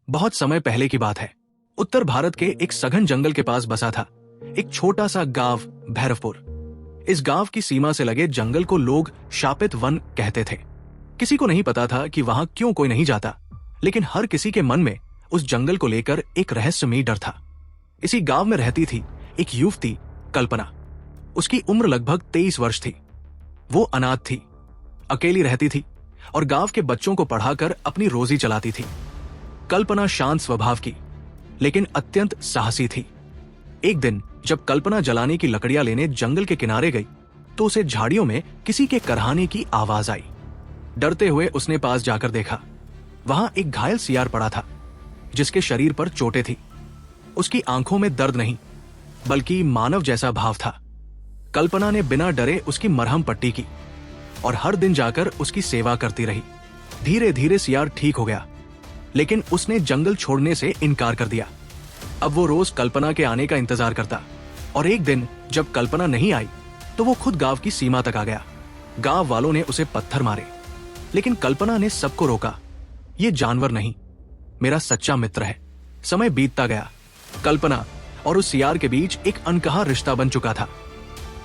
बहुत समय पहले की बात है। उत्तर भारत के एक सघन जंगल के पास बसा था एक छोटा सा गांव भैरवपुर। इस गांव की सीमा से लगे जंगल को लोग शापित वन कहते थे। किसी को नहीं पता था कि वहां क्यों कोई नहीं जाता, लेकिन हर किसी के मन में उस जंगल को लेकर एक रहस्यमयी डर था। इसी गांव में रहती थी एक युवती कल्पना। उसकी उम्र लगभग 23 वर्ष थी। वो अनाथ थी, अकेली रहती थी और गांव के बच्चों को पढ़ाकर अपनी रोजी चलाती थी। कल्पना शांत स्वभाव की लेकिन अत्यंत साहसी थी। एक दिन जब कल्पना जलाने की लकड़ियां लेने जंगल के किनारे गई तो उसे झाड़ियों में किसी के करहाने की आवाज आई। डरते हुए उसने पास जाकर देखा। वहां एक घायल सियार पड़ा था जिसके शरीर पर चोटें थी। उसकी आंखों में दर्द नहीं बल्कि मानव जैसा भाव था। कल्पना ने बिना डरे उसकी मरहम पट्टी की और हर दिन जाकर उसकी सेवा करती रही। धीरे धीरे सियार ठीक हो गया, लेकिन उसने जंगल छोड़ने से इनकार कर दिया। अब वो रोज कल्पना के आने का इंतजार करता और एक दिन जब कल्पना नहीं आई तो वो खुद गांव की सीमा तक आ गया। गांव वालों ने उसे पत्थर मारे, लेकिन कल्पना ने सबको रोका। ये जानवर नहीं, मेरा सच्चा मित्र है। समय बीतता गया। कल्पना और उस सियार के बीच एक अनकहा रिश्ता बन चुका था।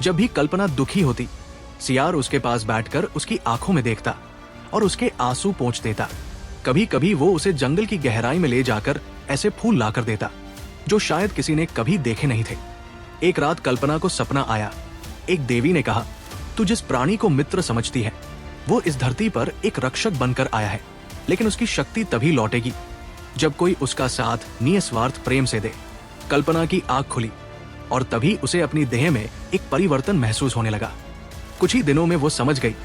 जब भी कल्पना दुखी होती, सियार उसके पास बैठकर उसकी आंखों में देखता और उसके आंसू पोंछ देता। कभी कभी वो उसे जंगल की गहराई में ले जाकर ऐसे फूल लाकर देता जो शायद किसी ने कभी देखे नहीं थे। एक रात कल्पना को सपना आया। एक देवी ने कहा, तू जिस प्राणी को मित्र समझती है वो इस धरती पर एक रक्षक बनकर आया है, लेकिन उसकी शक्ति तभी लौटेगी जब कोई उसका साथ निस्वार्थ प्रेम से दे। कल्पना की आंख खुली और तभी उसे अपनी देह में एक परिवर्तन महसूस होने लगा। कुछ ही दिनों में वो समझ गई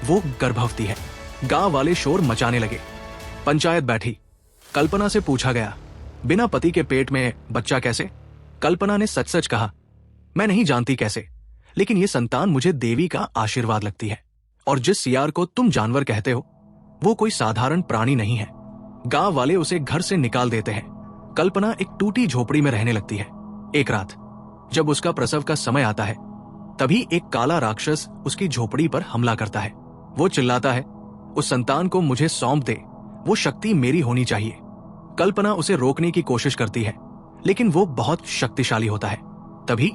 वो गर्भवती है। गांव वाले शोर मचाने लगे। पंचायत बैठी। कल्पना से पूछा गया, बिना पति के पेट में बच्चा कैसे? कल्पना ने सच सच कहा, मैं नहीं जानती कैसे, लेकिन ये संतान मुझे देवी का आशीर्वाद लगती है। और जिस सियार को तुम जानवर कहते हो वो कोई साधारण प्राणी नहीं है। गांव वाले उसे घर से निकाल देते हैं। कल्पना एक टूटी झोपड़ी में रहने लगती है। एक रात जब उसका प्रसव का समय आता है तभी एक काला राक्षस उसकी झोपड़ी पर हमला करता है। वो चिल्लाता है, उस संतान को मुझे सौंप दे, वो शक्ति मेरी होनी चाहिए। कल्पना उसे रोकने की कोशिश करती है, लेकिन वो बहुत शक्तिशाली होता है। तभी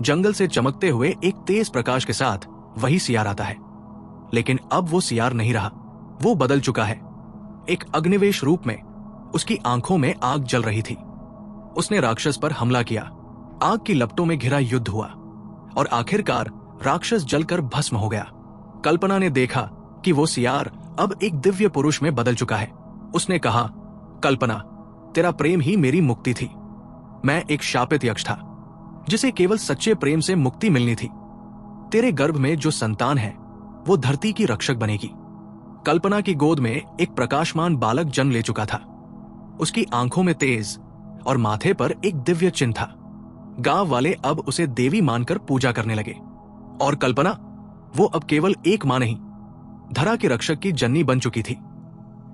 जंगल से चमकते हुए एक तेज प्रकाश के साथ वही सियार आता है। लेकिन अब वो सियार नहीं रहा, वो बदल चुका है। एक अग्निवेश रूप में उसकी आंखों में आग जल रही थी। उसने राक्षस पर हमला किया। आग की लपटों में घिरा युद्ध हुआ और आखिरकार राक्षस जलकर भस्म हो गया। कल्पना ने देखा कि वो सियार अब एक दिव्य पुरुष में बदल चुका है। उसने कहा, कल्पना, तेरा प्रेम ही मेरी मुक्ति थी। मैं एक शापित यक्ष था जिसे केवल सच्चे प्रेम से मुक्ति मिलनी थी। तेरे गर्भ में जो संतान है वो धरती की रक्षक बनेगी। कल्पना की गोद में एक प्रकाशमान बालक जन्म ले चुका था। उसकी आंखों में तेज और माथे पर एक दिव्य चिन्ह था। गांव वाले अब उसे देवी मानकर पूजा करने लगे। और कल्पना, वो अब केवल एक मां नहीं, धरा के रक्षक की जननी बन चुकी थी।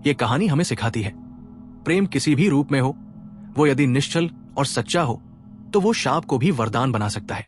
ये कहानी हमें सिखाती है, प्रेम किसी भी रूप में हो, वो यदि निश्चल और सच्चा हो तो वो शाप को भी वरदान बना सकता है।